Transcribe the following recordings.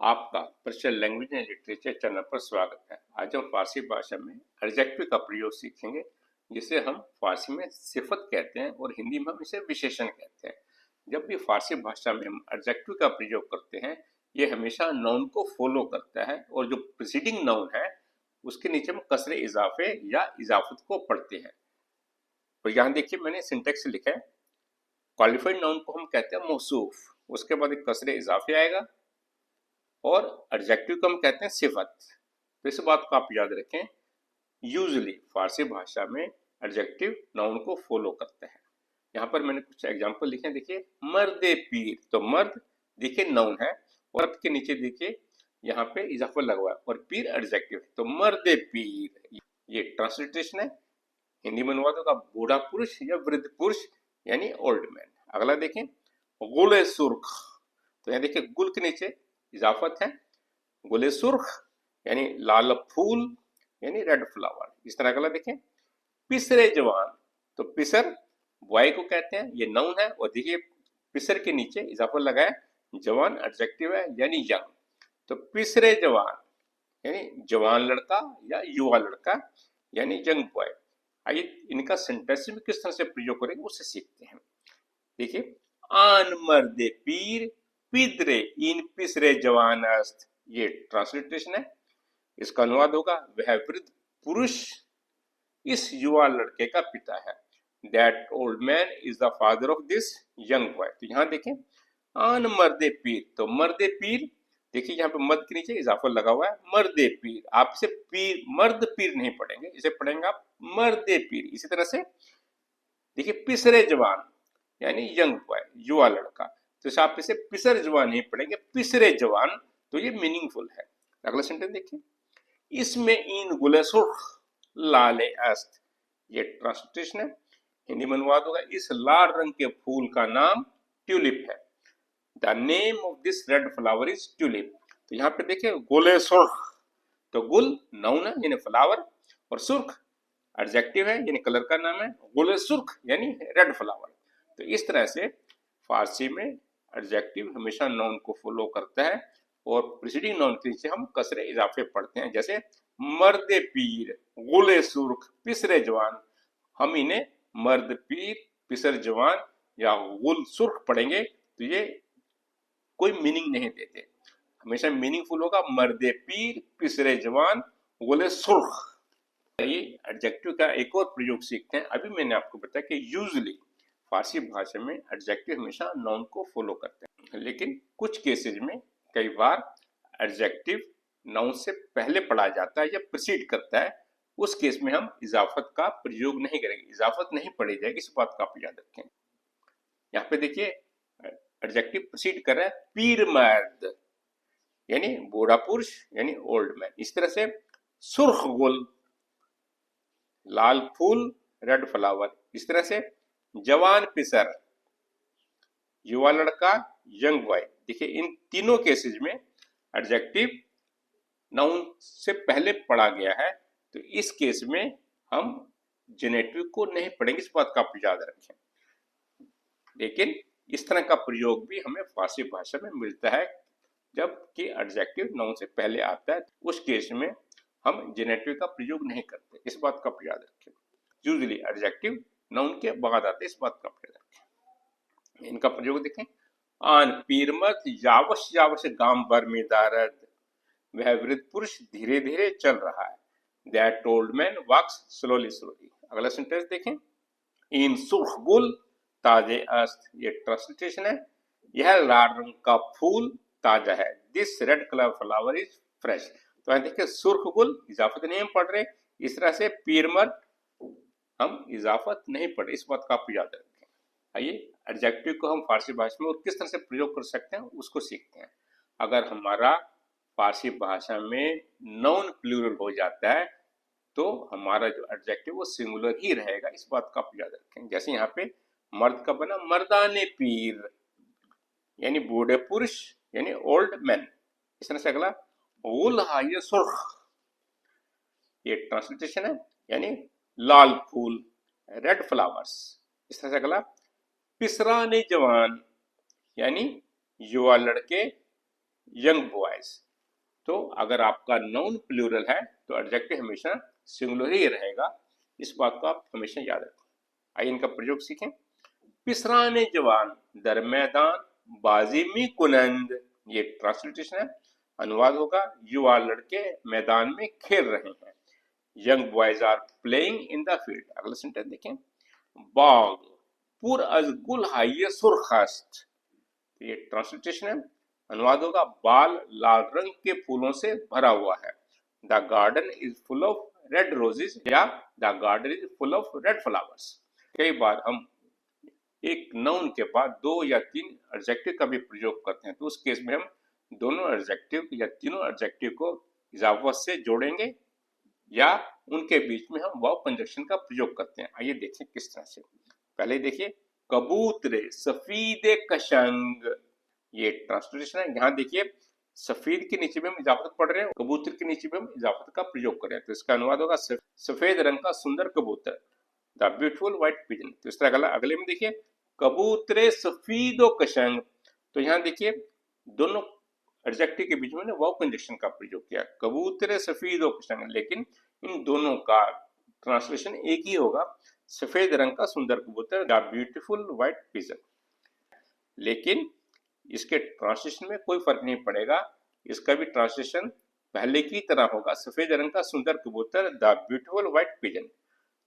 आपका परिचय language and literature channel पर स्वागत है। आज हम फारसी भाषा में एडजेक्टिव का प्रयोग सीखेंगे, जिसे हम फारसी में सिफत कहते हैं और हिंदी में हम इसे विशेषण कहते हैं। जब भी फारसी भाषा में हम एडजेक्टिव का प्रयोग करते हैं, ये हमेशा नाउन को फॉलो करता है और जो प्रीसीडिंग नाउन है उसके नीचे हम कसरे इजाफे या इजाफत को पढ़ते हैं। तो यहाँ देखिए मैंने सिंटेक्स लिखा है। क्वालिफाइड नाउन को हम कहते हैं मौसूफ, उसके बाद एक कसरे इजाफे आएगा और एडजेक्टिव को हम कहते हैं सिफत। तो इस बात को आप याद रखें, यूजुअली फारसी भाषा में एडजेक्टिव नाउन को फॉलो करते हैं। यहाँ पर मैंने कुछ एग्जांपल लिखे हैं। देखिए मर्दे पीर, तो मर्द देखिए नाउन है और मर्द के नीचे देखिए यहाँ पे इजाफा लगा हुआ है और पीर एडजेक्टिव है, तो मर्दे पीर ये ट्रांसलेशन है। हिंदी में अनुवाद होगा बूढ़ा पुरुष या वृद्ध पुरुष यानी ओल्ड मैन। अगला देखें गुले सुर्ख, तो यहाँ देखिए गुल के नीचे इजाफत है, गुले सुर्ख यानी लाल फूल यानी रेड फ्लावर। इस तरह अगला देखें पिसरे जवान, तो पिसर बॉय को कहते हैं, ये नाउन है और देखिए पिसर के नीचे इजाफा लगा है, जवान एडजेक्टिव है यानी यंग, तो पिसरे जवान यानी जवान लड़का या युवा लड़का यानी यंग बॉय। आइए इनका सेंटेंस में किस तरह से प्रयोग करेंगे उसे सीखते हैं। देखिए आन मर्दे पीर पिदरे इन पिसरे जवान अस्त, ये ट्रांसलेशन है। इसका अनुवाद होगा वह वृद्ध पुरुष इस युवा लड़के का पिता है। That old man is the father of this young boy. तो यहाँ देखें आन मर्दे पीर, तो मर्दे पीर देखिए यहाँ पे मर्द के नीचे इजाफा लगा हुआ है, मर्दे पीर। आप इसे पीर मर्द पीर नहीं पढ़ेंगे, इसे पढ़ेंगे आप मर्दे पीर। इसी तरह से देखिए पिसरे जवान यानी यंग बॉय युवा लड़का, तो आप इसे पिसर जवान नहीं पढ़ेंगे, पिसरे जवान, तो ये मीनिंगफुल है। अगला सेंटेंस देखिए इसमें इन गुले सुर्ख लाले अस्त, ये ट्रांसलेशन है। हिंदी में अनुवाद होगा इस लाल रंग के फूल का नाम ट्यूलिप है। The name of this red flower is tulip. तो यहाँ पे देखिए गुले सुर्ख, तो गुल नाउन है यानी फ्लावर और सुर्ख एडजेक्टिव है यानी कलर का नाम है, गुले सुर्ख यानी रेड फ्लावर। तो इस तरह से फारसी में एडजेक्टिव हमेशा नाउन को फॉलो करता है और प्रीसीडिंग नाउन के नीचे हम कसरे इजाफे पढ़ते हैं, जैसे मर्दे पीर गुले सुर्ख पिसरे जवान। हम इन्हें मर्द पीर पिसर जवान या गुल सुर्ख पढ़ेंगे तो ये कोई मीनिंग नहीं देते, हमेशा मीनिंगफुल होगा मर्दे पीर पिसरे जवान गुले सुर्ख। ये एडजेक्टिव का एक और प्रयोग सीखते हैं। अभी मैंने आपको बताया कि यूजुअली फारसी भाषा में एडजेक्टिव हमेशा नाउन को फॉलो करते हैं, लेकिन कुछ केसेस में कई बार एडजेक्टिव नाउन से पहले पढ़ा जाता है या प्रीसीड करता है, उस केस में हम इजाफत का प्रयोग नहीं करेंगे, इजाफत नहीं पढ़ी जाएगी, इस बात का आप याद रखें। यहाँ पे देखिए एडजेक्टिव प्रीसीड कर रहा है पीर मर्द यानी बूढ़ा पुरुष यानी ओल्ड मैन। इस तरह से सुर्ख गुल लाल फूल रेड फ्लावर। इस तरह से जवान पिसर युवा लड़का यंग बॉय। देखिए इन तीनों केसेस में एडजेक्टिव नाउन से पहले पढ़ा गया है, तो इस केस में हम जेनेटिव को नहीं पढ़ेंगे, इस बात का आप याद रखें। लेकिन इस तरह का प्रयोग भी हमें फारसी भाषा में मिलता है, जबकि एडजेक्टिव नाउन से पहले आता है, उस केस में हम जेनेटिव का प्रयोग नहीं करते, इस बात का याद रखें। यूजुअली एडजेक्टिव नाउन के बाद आते, इस बात का याद रखें। इनका प्रयोग देखें आन पीरमत यावश यावश गांव भर में दारद, वह वृद्ध पुरुष धीरे धीरे चल रहा है। That old man walks slowly slowly. अगला सेंटेंस देखें इन सुर्ख गुल ताजे अस्त, ये ट्रांसलेशन है, यह लाल रंग का फूल ताजा है। This red colour flower is fresh. तो यहाँ देखिए सुर्ख गुल इजाफत नहीं हम पढ़ रहे, इस तरह से पीरमर्द हम इजाफत नहीं पढ़ रहे, इस बात का आप याद रखें। आइए एडजेक्टिव को हम फारसी भाषा में और किस तरह से प्रयोग कर सकते हैं उसको सीखते हैं। अगर हमारा फारसी भाषा में नाउन प्लूरल हो जाता है तो हमारा जो एडजेक्टिव वो सिंगुलर ही रहेगा, इस बात का आप याद रखें। जैसे यहाँ पे मर्द का बना मर्दाने पीर यानी बूढ़े पुरुष यानी ओल्ड मैन। इस तरह से अगला गुल हाय सुर्ख, ये ट्रांसलेशन है यानी लाल फूल रेड फ्लावर्स। इस तरह से अगला पिसराने जवान यानी युवा लड़के यंग बॉयज। तो अगर आपका नाउन प्लूरल है तो एडजेक्टिव हमेशा सिंगुलर ही रहेगा, इस बात को आप हमेशा याद रखें। आइए इनका प्रयोग सीखें। पिसराने जवान दर मैदान बाजी में कुनंद, ये ट्रांसलेशन है। अनुवाद होगा युवा लड़के मैदान में खेल रहे हैं। Young boys are playing in the field. अगला सेंटेंस देखें। बाग पुर अज गुल हाइये सुरखस्त, ये ट्रांसलेशन है। अनुवाद होगा बाल लाल रंग के फूलों से भरा हुआ है। The garden is full of red roses, या the garden is full of red flowers. कई बार हम एक नाउन के बाद 2 या 3 एडजेक्टिव का भी प्रयोग करते हैं, तो उस केस में हम दोनों एडजेक्टिव या तीनों एडजेक्टिव को इजाफत से जोड़ेंगे या उनके बीच में हम वर्ब कंजक्शन का प्रयोग करते हैं। आइए देखें किस तरह से। पहले देखिए, कबूतरे सफीदे कशंग, ये ट्रांसलेशन है। यहाँ देखिए सफेद के नीचे भी हम इजाफत पढ़ रहे हैं, कबूतर के नीचे भी हम इजाफत का प्रयोग कर रहे हैं, तो इसका अनुवाद होगा सफेद रंग का सुंदर कबूतर, द ब्यूटीफुल व्हाइट पिजन। तो इस तरह अगले में देखिए, कबूतरे सफीदो कशंग, तो यहाँ देखिए दोनों एडजेक्टिव के बीच में वर्ब कंजक्शन का प्रयोग किया, कबूतरे सफीदो कशंग, लेकिन इन दोनों का ट्रांसलेशन एक ही होगा, सफेद रंग का सुंदर कबूतर, द ब्यूटीफुल व्हाइट पिजन। लेकिन इसके ट्रांसलेशन में कोई फर्क नहीं पड़ेगा, इसका भी ट्रांसलेशन पहले की तरह होगा, सफेद रंग का सुंदर कबूतर, द ब्यूटीफुल व्हाइट पिजन।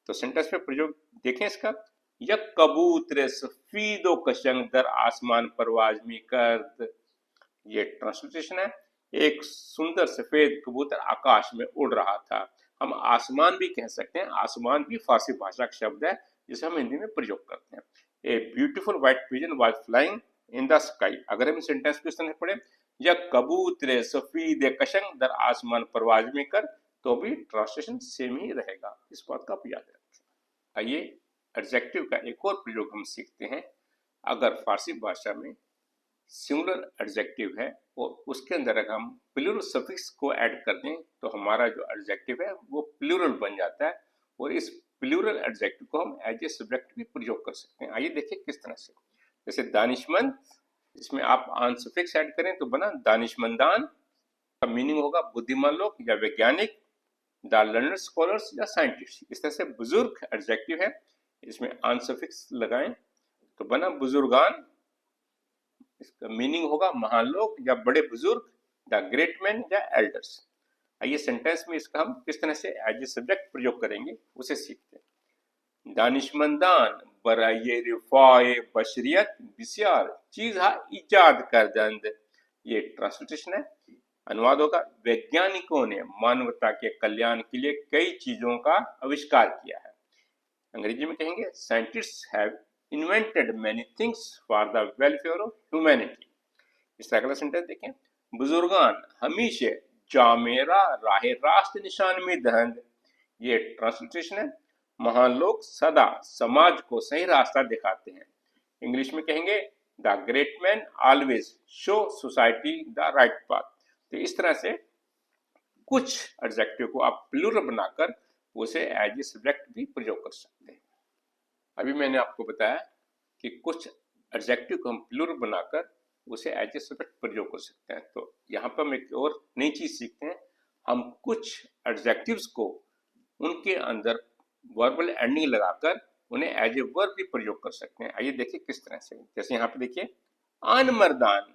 तो सेंटेंस में प्रयोग देखें इसका। यह कबूतर सफीदो कशंग दर आसमान परवाज में करद, ये ट्रांसलेशन है। एक सुंदर सफेद कबूतर आकाश में उड़ रहा था। हम आसमान भी कह सकते हैं, आसमान भी फारसी भाषा का शब्द है जिसे हम हिंदी में प्रयोग करते हैं। A beautiful white pigeon was flying in the sky. अगर हम सेंटेंस को इस तरह पढ़े, यह कबूतर सफीद कशंग दर आसमान परवाज में कर, तो भी ट्रांसलेशन सेम ही रहेगा, इस बात का आप याद रखें। आइए एडजेक्टिव का एक और प्रयोग हम सीखते हैं। अगर फारसी भाषा में सिंगुलर एडजेक्टिव है और उसके अंदर अगर हम प्लूरल सफिक्स को ऐड कर दें तो हमारा जो एडजेक्टिव है वो प्लूरल बन जाता है, और इस प्लूरल एडजेक्टिव को हम एज ए सब्जेक्ट भी प्रयोग कर सकते हैं। आइए देखिए किस तरह से। जैसे दानिशमंद, इसमें आप आन सफिक्स ऐड करें तो बना दानिशमंदान, का मीनिंग होगा बुद्धिमान लोग या वैज्ञानिक, द लर्नर स्कॉलर्स या साइंटिस्ट। इस तरह से बुजुर्ग एडजेक्टिव है, इसमें आन सफिक्स लगाएं तो बना बुजुर्गान, इसका मीनिंग होगा महान लोग या बड़े बुजुर्ग, द ग्रेट मैन या एल्डर्स। आइए सेंटेंस में इसका हम किस तरह से एज ए सब्जेक्ट प्रयोग करेंगे उसे सीखते हैं। दानिशमंदान बराए रिफाए बशरियत बिस्यार चीज हा इजाद कर दंद, ये ट्रांसलेशन है। अनुवाद होगा वैज्ञानिकों ने मानवता के कल्याण के लिए कई चीजों का आविष्कार किया है। अंग्रेजी में कहेंगे scientists have invented many things for the welfare of humanity। इस तरह का सेंटेंस देखें। बुजुर्गान हमेशा जामेरा राहे रास्त निशान में दहंद, ये ट्रांसलेशन है। महान लोग सदा समाज को सही रास्ता दिखाते हैं। इंग्लिश में कहेंगे the great man always show society the right path. तो इस तरह से कुछ एडजेक्टिव को आप प्लूरल बनाकर उसे एज ए सब्जेक्ट भी प्रयोग कर सकते हैं। अभी मैंने आपको बताया कि कुछ एडजेक्टिव को हम प्लूरल बनाकर उसे एज ए सब्जेक्ट प्रयोग कर सकते हैं। तो यहाँ पर हम एक और नई चीज सीखते हैं, हम कुछ एडजेक्टिव्स को उनके अंदर वर्बल एंडिंग लगाकर उन्हें एज ए वर्ब भी प्रयोग कर सकते हैं। आइए देखिए किस तरह से। जैसे यहाँ पे देखिए आन मर्दान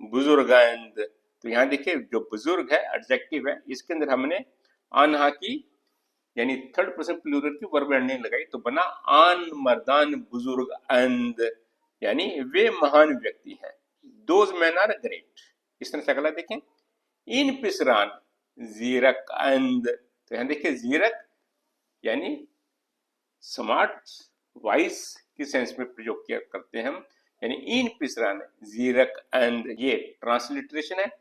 बुजुर्गंद, तो यहाँ देखिए जो बुजुर्ग है एडजेक्टिव है, इसके अंदर हमने आनहा की यानी थर्ड पर्सन प्लूरल की वर्ब एंडिंग लगाई, तो बना आन मर्दान बुजुर्ग अंद, यानी वे महान व्यक्ति हैं, दोज मैन आर ग्रेट। इस तरह से अगला देखें, इन पिसरान जीरक अंद, तो यहाँ देखिए जीरक यानी स्मार्ट वाइज की सेंस में प्रयोग किया करते हैं हम, यानी इन पिसरान जीरक अंद, ये ट्रांसलिटरेशन है।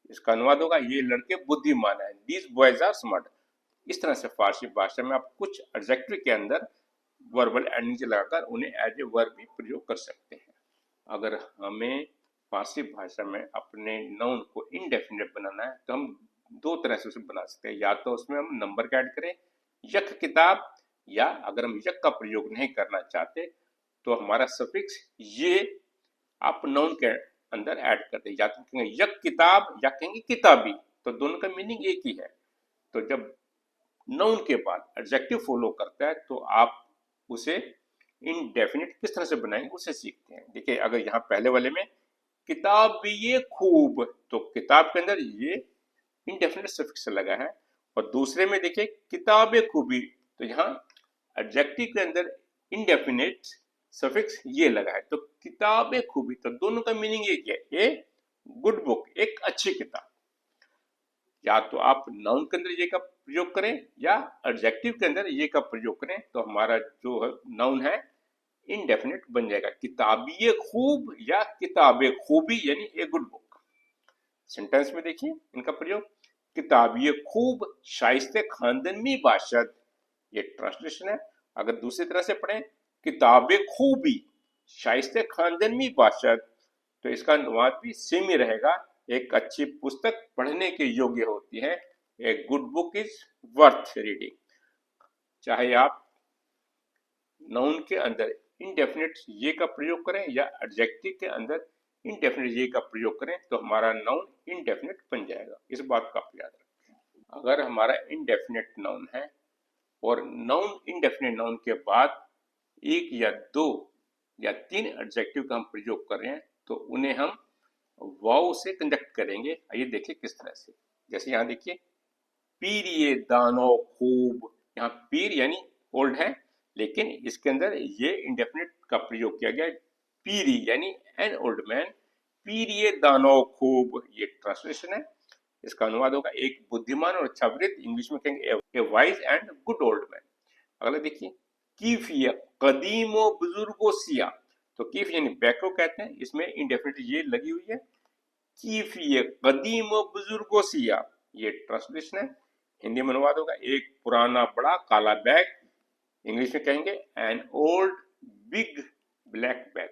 इसका अनुवाद होगा ये लड़के बुद्धिमान है, दीज बॉयज आर स्मार्ट। इस तरह से फारसी भाषा में आप कुछ एडजेक्टिव के अंदर वर्बल एंडिंग लगाकर उन्हें एज ए वर्ब भी प्रयोग कर सकते हैं। अगर हमें फारसी भाषा में अपने नाउन को इनडेफिनेट बनाना है तो हम दो तरह से उसे बना सकते हैं, या तो उसमें हम नंबर का ऐड करें यक किताब, या अगर हम यक का प्रयोग नहीं करना चाहते तो हमारा सफिक्स ये आप नाउन के अंदर ऐड कर दें, या तो कहेंगे यक किताब या कहेंगे किताबी, तो दोनों का मीनिंग एक ही है। तो जब नाउन के बाद एडजेक्टिव फॉलो करता है तो आप उसे इनडेफिनिट किस तरह से बनाएंगे उसे सीखते हैं। देखिए अगर यहाँ पहले वाले में किताब भी ये खूब, तो किताब के अंदर ये इनडेफिनिट सफिक्स लगा है, और दूसरे में देखिए किताबे खूबी, तो यहाँ एडजेक्टिव के अंदर इनडेफिनिट सफिक्स ये लगा है, तो किताबे खूबी, तो दोनों का मीनिंग एक है, ए गुड बुक, एक अच्छी किताब। या तो आप नाउन के अंदर ये का प्रयोग करें या एडजेक्टिव के अंदर ये का प्रयोग करें, तो हमारा जो नाउन है इनडेफिनिट बन जाएगा, किताबिये खूब या किताबे खूबी, यानी ए गुड बुक। सेंटेंस में देखिए इनका प्रयोग, किताबिये खूब शाइस्ते खानदनी बाशद, ये ट्रांसलेशन है। अगर दूसरी तरह से पढ़ें किताबे खूबी शाइस्ते खानदनी बाशद, तो इसका अनुवाद भी सेम ही रहेगा, एक अच्छी पुस्तक पढ़ने के योग्य होती है, a good book is worth reading. चाहे आप नाउन के अंदर इनडेफिनिट ये का प्रयोग करें या एडजेक्टिव के अंदर इनडेफिनिट ये का प्रयोग करें, तो हमारा नाउन इनडेफिनिट बन जाएगा। इस बात को आप याद रखें। अगर हमारा इनडेफिनिट नाउन है और नाउन इनडेफिनिट नाउन के बाद एक या दो या तीन एडजेक्टिव का हम प्रयोग कर रहे हैं, तो उन्हें हम वाव से कंडक्ट करेंगे। आइए देखिए किस तरह से। जैसे यहाँ देखिए पीर ये दानो खूब, यहाँ पीर यानी ओल्ड है, लेकिन इसके अंदर ये इंडेफिनिट का प्रयोग किया गया, पीरी यानी एन ओल्ड मैन, पीर ये दानो खूब, ये ट्रांसलेशन है। इसका अनुवाद होगा एक बुद्धिमान और अच्छा वृद्ध, इंग्लिश में कहेंगे ए wise and good old man. अगला देखिए कीफ ये कदीमो बुजुर्गो सिया, तो कीफ यानी बैक को कहते हैं, इसमें इंडेफिनिट ये लगी हुई है, कीफ ये कदीमो बुजुर्गो सिया, ये ट्रांसलेशन है। हिंदी में अनुवाद होगा एक पुराना बड़ा काला बैग, इंग्लिश में कहेंगे an old big black bag.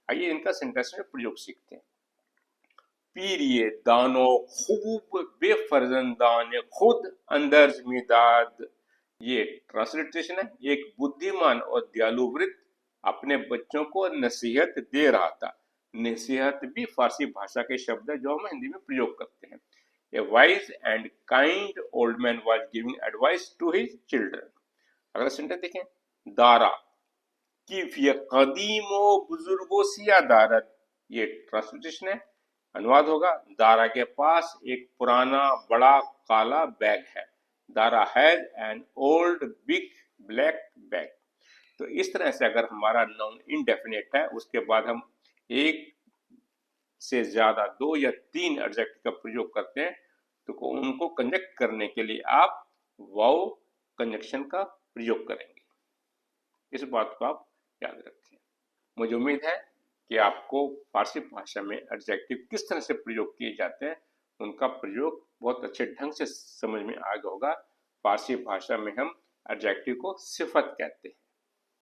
आइए इनका सेंटेंस में प्रयोग सीखते हैं। पीरिये दानो खूब बेफरजंदान खुद अंदर जमीदाद, ये ट्रांसलेशन है, एक बुद्धिमान और दयालु वृद्ध अपने बच्चों को नसीहत दे रहा था। नसीहत भी फारसी भाषा के शब्द है जो हम हिंदी में प्रयोग करते हैं। A wise and kind old man was giving advice to his children. अगला सेंटेंस देखें, दारा की फिय कदीमो बुजुर्गो सिया दारत, ये ट्रांसलेशन है। अनुवाद होगा दारा के पास एक पुराना बड़ा काला बैग है। Dara has an old big black bag. तो इस तरह से अगर हमारा नाउन इनडेफिनेट है, उसके बाद हम एक से ज्यादा दो या तीन एडजेक्टिव का प्रयोग करते हैं, तो उनको कंजक्ट करने के लिए आप वाव कंजक्शन का प्रयोग करेंगे। इस बात को आप याद रखें। मुझे उम्मीद है कि आपको फारसी भाषा में एडजेक्टिव किस तरह से प्रयोग किए जाते हैं उनका प्रयोग बहुत अच्छे ढंग से समझ में आ गया होगा। फारसी भाषा में हम एडजेक्टिव को सिफत कहते हैं।